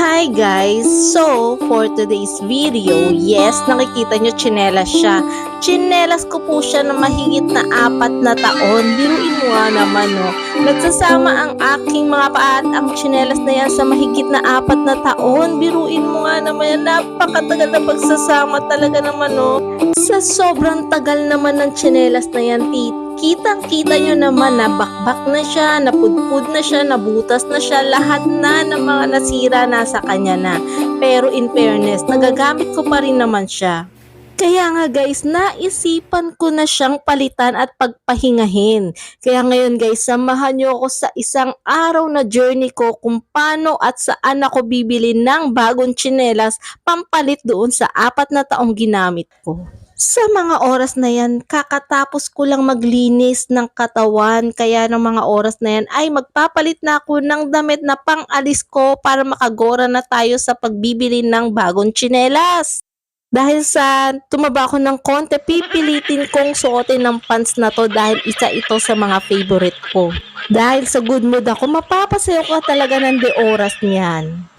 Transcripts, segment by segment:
Hi guys! So, for today's video, yes, nakikita nyo tsinelas siya. Tsinelas ko po siya na mahigit na 4 na taon. Biruin mo nga naman, no? Nagsasama ang aking mga paa at ang tsinelas na yan sa mahigit na 4 na taon. Biruin mo nga naman yan. Napakatagal na pagsasama talaga naman, no? Sa sobrang tagal naman ng tsinelas na yan, kitang-kita nyo naman na bakbak na siya, napudpud na siya, nabutas na siya, lahat na ng mga nasira nasa kanya na. Pero in fairness, nagagamit ko pa rin naman siya. Kaya nga guys, naisipan ko na siyang palitan at pagpahingahin. Kaya ngayon guys, samahan nyo ako sa isang araw na journey ko kung paano at saan ako bibili ng bagong tsinelas pampalit doon sa 4 na taong ginamit ko. Sa mga oras na yan, kakatapos ko lang maglinis ng katawan, kaya ng mga oras na yan ay magpapalit na ako ng damit na pang-alis ko para makagora na tayo sa pagbibili ng bagong tsinelas. Dahil sa tumaba ako ng konti, pipilitin kong suotin ng pants na to dahil isa ito sa mga favorite ko. Dahil sa good mood ako, mapapasayo ka talaga ng oras niyan.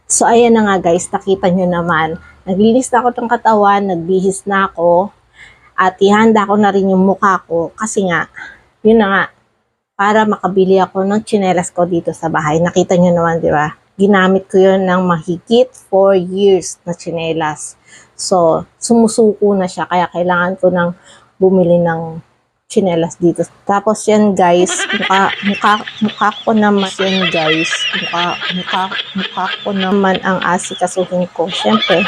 So ayan na nga guys, nakita nyo naman. Naglinis na ako ng katawan, nagbihis na ako, at ihanda ko na rin yung mukha ko kasi nga, yun na nga, para makabili ako ng tsinelas ko dito sa bahay. Nakita nyo naman, di ba? Ginamit ko yun ng mahigit 4 years na tsinelas. So, sumusuko na siya, kaya kailangan ko nang bumili ng tsinelas dito. Tapos yan guys, mukha ko naman yan guys. Mukha ko naman ang asikasuhin ko. Siyempre,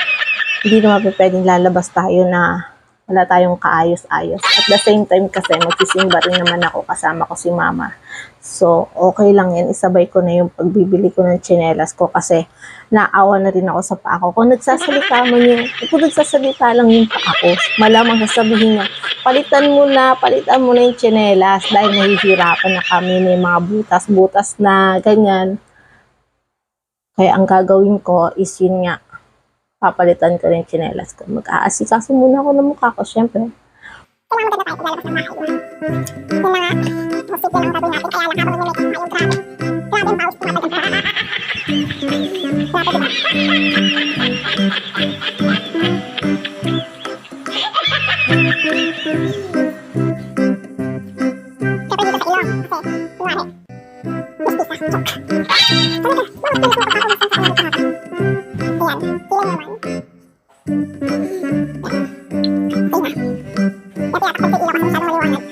hindi naman pwedeng lalabas tayo na wala tayong kaayos-ayos. At the same time kasi magsisimba rin naman ako, kasama ko si mama. So, okay lang yan. Isabay ko na yung pagbibili ko ng tsinelas ko kasi naawa na rin ako sa paa ko. Kung nagsasalita lang yung paa ko, malamang sasabihin niya, palitan mo na yung tsinelas dahil nahihirapan na kami, may mga butas-butas na ganyan. Kaya ang gagawin ko is yun nga, papalitan ko rin tsinelas ko. Mag-aasikaso muna ako ng mukha ko, syempre. Kailangan maganda tayo pag lalabas ng bahay. Yung mga musipin ang gagawin natin. Kaya lang habang nag-make up tayo, grabe. Grabe ang pawis tumatagal. Grabe diba? Kaya dito sa ilong. Kasi, kunwari, mistisa. Chok. Talaga, bakit ko nakakaulis ang sa mga kahapon?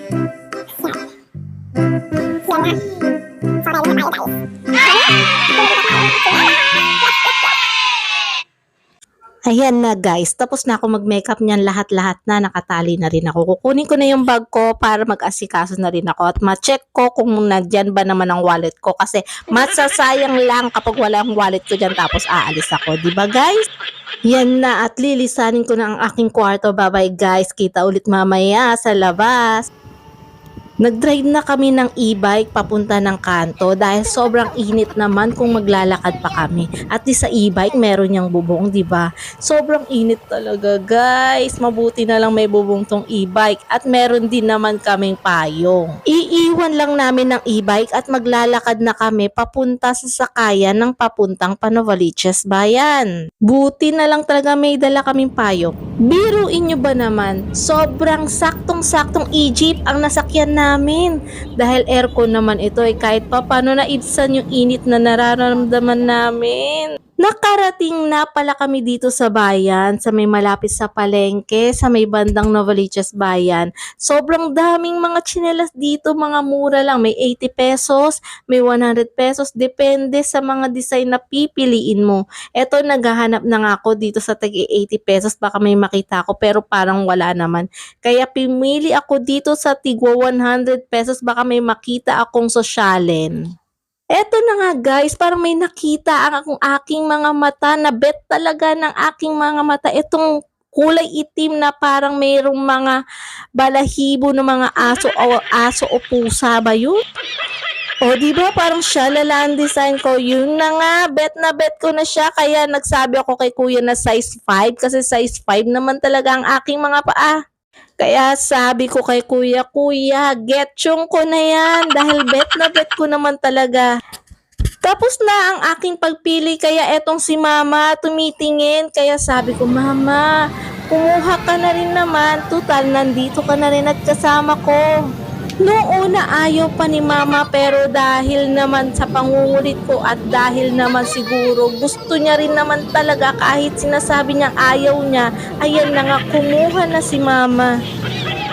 Ayan, feeling naman. Ayan na guys, tapos na ako mag-makeup niyan, lahat-lahat na, nakatali na rin ako. Kukunin ko na yung bag ko para mag-asikaso na rin ako at ma-check ko kung nandyan ba naman ang wallet ko kasi masasayang lang kapag wala ang wallet ko dyan tapos aalis ako, di ba guys? Yan na at lilisanin ko na ang aking kwarto. Bye-bye guys, kita ulit mamaya sa labas. Nag-drive na kami ng e-bike papunta ng kanto dahil sobrang init naman kung maglalakad pa kami. At di sa e-bike meron niyang bubong, di ba? Sobrang init talaga, guys. Mabuti na lang may bubong tong e-bike at meron din naman kaming payong. Iiwan lang namin ng e-bike at maglalakad na kami papunta sa sakayan ng papuntang Novaliches Bayan. Buti na lang talaga may dala kaming payong. Biruin nyo ba naman? Sobrang saktong-saktong e-jeep ang nasakyan namin. Dahil aircon naman ito ay kahit pa paano naibsan yung init na nararamdaman namin. Nakarating na pala kami dito sa bayan, sa may malapit sa palengke, sa may bandang Novaliches Bayan. Sobrang daming mga tsinelas dito, mga mura lang. May 80 pesos, may 100 pesos, depende sa mga design na pipiliin mo. Eto, naghahanap na nga ako dito sa tagi 80 pesos, baka may makita ako pero parang wala naman. Kaya pimili ako dito sa tigwa 100 pesos, baka may makita akong sosyalen. Eto na nga guys, parang may nakita ang aking mga mata, na bet talaga ng aking mga mata. Itong kulay itim na parang mayroong mga balahibo ng mga aso o pusa ba yun? O diba parang siya ang design ko. Yun na nga, bet ko na siya. Kaya nagsabi ako kay kuya na size 5 kasi size 5 naman talaga ang aking mga paa. Kaya sabi ko kay kuya, get yung ko na yan dahil bet ko naman talaga. Tapos na ang aking pagpili, kaya etong si mama tumitingin. Kaya sabi ko, mama, kumuha ka na rin naman. Tutal, nandito ka na rin at kasama ko. Noong una ayaw pa ni mama, pero dahil naman sa pangungulit ko at dahil naman siguro gusto niya rin naman talaga kahit sinasabi niyang ayaw niya, ayan na nga, kumuha na si mama.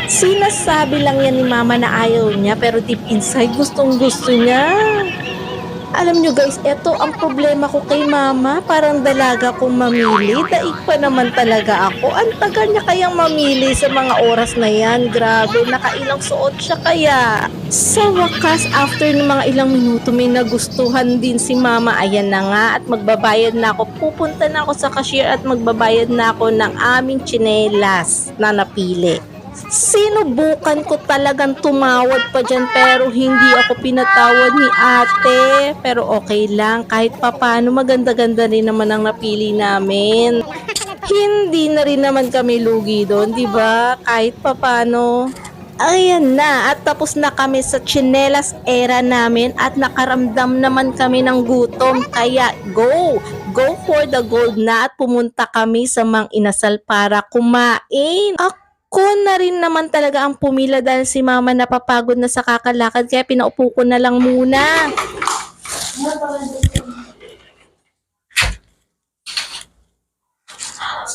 Sinasabi lang yan ni mama na ayaw niya, pero deep inside gustong gusto niya. Alam nyo guys, eto ang problema ko kay mama. Parang dalaga kong mamili. Daig pa naman talaga ako. Ang tagal niya kayang mamili sa mga oras na yan. Grabe, nakailang suot siya kaya. Sa wakas, after ng mga ilang minuto, may nagustuhan din si mama. Ayan na nga, at magbabayad na ako. Pupunta na ako sa cashier at magbabayad na ako ng aming tsinelas na napili. Sinubukan ko talagang tumawad pa dyan, pero hindi ako pinatawad ni ate. Pero okay lang, kahit papano maganda-ganda rin naman ang napili namin. Hindi na rin naman kami lugi doon, di ba? Kahit papano. Ayan na, at tapos na kami sa tsinelas era namin at nakaramdam naman kami ng gutom. Kaya go for the gold na at pumunta kami sa Mang Inasal para kumain. Ako na rin naman talaga ang pumila dahil si mama napapagod na sa kakalakad, kaya pinaupo ko na lang muna.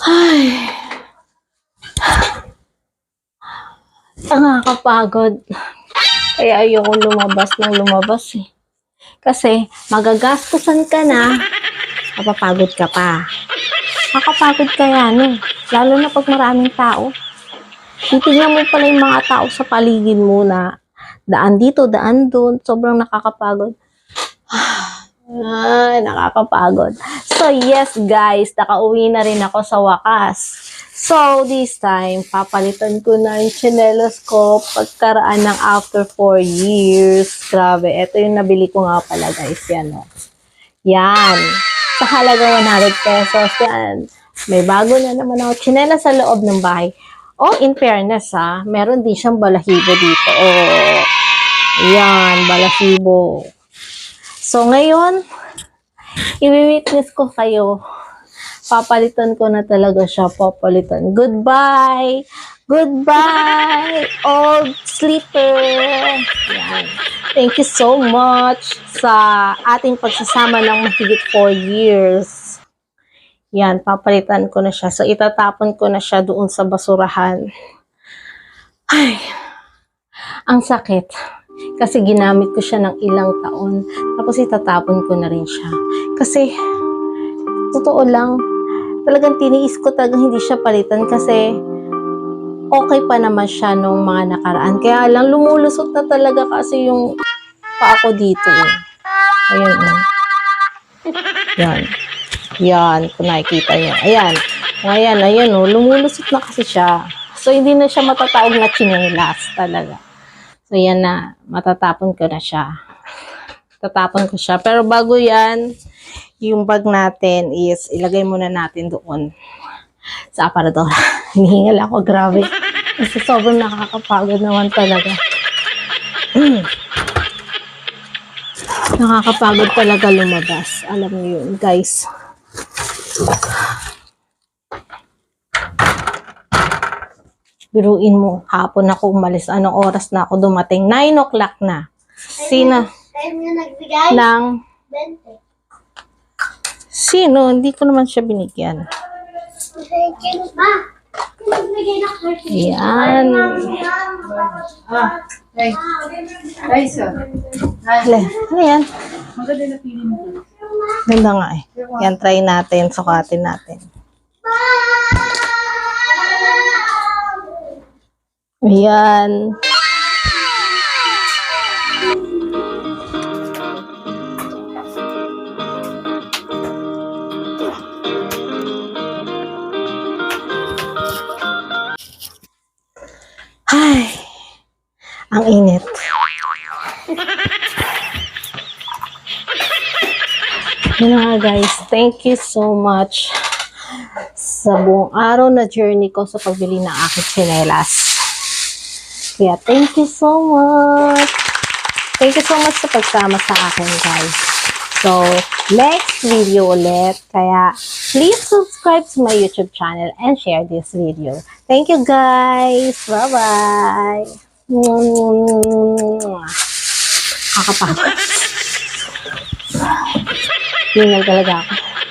Ay, nakakapagod. Kaya ayoko lumabas eh. Kasi magagastusan ka na, mapapagod ka pa. Makapagod ka yan eh. Lalo na pag maraming tao. Titignan mo pala yung mga tao sa paligid mo na daan dito, daan doon. Sobrang nakakapagod. Ay, nakakapagod. So, yes guys, nakauwi na rin ako sa wakas. So, this time, papalitan ko na yung tsinelas ko pagkaraan ng after 4 years. Grabe, ito yung nabili ko nga pala guys. Yan o. Yan. Sa halaga 100 pesos. Yan. May bago na naman ako tsinelas sa loob ng bahay. Oh, in fairness meron din siyang balahibo dito. Oh, yan, balahibo. So, ngayon, i-witness ko kayo. Papalitan ko na talaga siya, papalitan. Goodbye! Goodbye, old sleeper! Yan. Thank you so much sa ating pagsasama ng mahigit 4 years. Yan, papalitan ko na siya. So, itatapon ko na siya doon sa basurahan. Ay, ang sakit. Kasi ginamit ko siya ng ilang taon. Tapos itatapon ko na rin siya. Kasi, totoo lang, talagang tiniis ko talagang hindi siya palitan kasi okay pa naman siya nung mga nakaraan. Kaya lang, lumulusot na talaga kasi yung pa ako dito. Ayun. Yan. Yan, kung nakikita nyo. Ayan. Ayan, lumulusot na kasi siya. So, hindi na siya matatawag na tsinelas talaga. So, yan na. Matatapon ko na siya. Tatapon ko siya. Pero bago yan, yung bag natin is ilagay muna natin doon sa aparador. Hinihingal ako, grabe. Kasi sobrang nakakapagod naman talaga. Nakakapagod talaga lumabas. Alam niyo yun, guys. Biruin mo, hapon ako umalis. Anong oras na ako dumating? 9 o'clock na. Sino? Ng 20. Sino? Hindi ko naman siya binigyan. Yan. Ay, sir. Ano yan? Maganda na pili mo. Ganda nga eh. Yan, try natin. Sukatin natin. Ayan. Ay, ang init. Yun na nga guys, thank you so much sa buong araw na journey ko sa pagbili ng aking tsinelas. Kaya thank you so much. Thank you so much sa pagsama sa akin guys. So, next video ulit. Kaya, please subscribe to my YouTube channel and share this video. Thank you guys! Bye-bye! Kakapagod. Hingal talaga ako.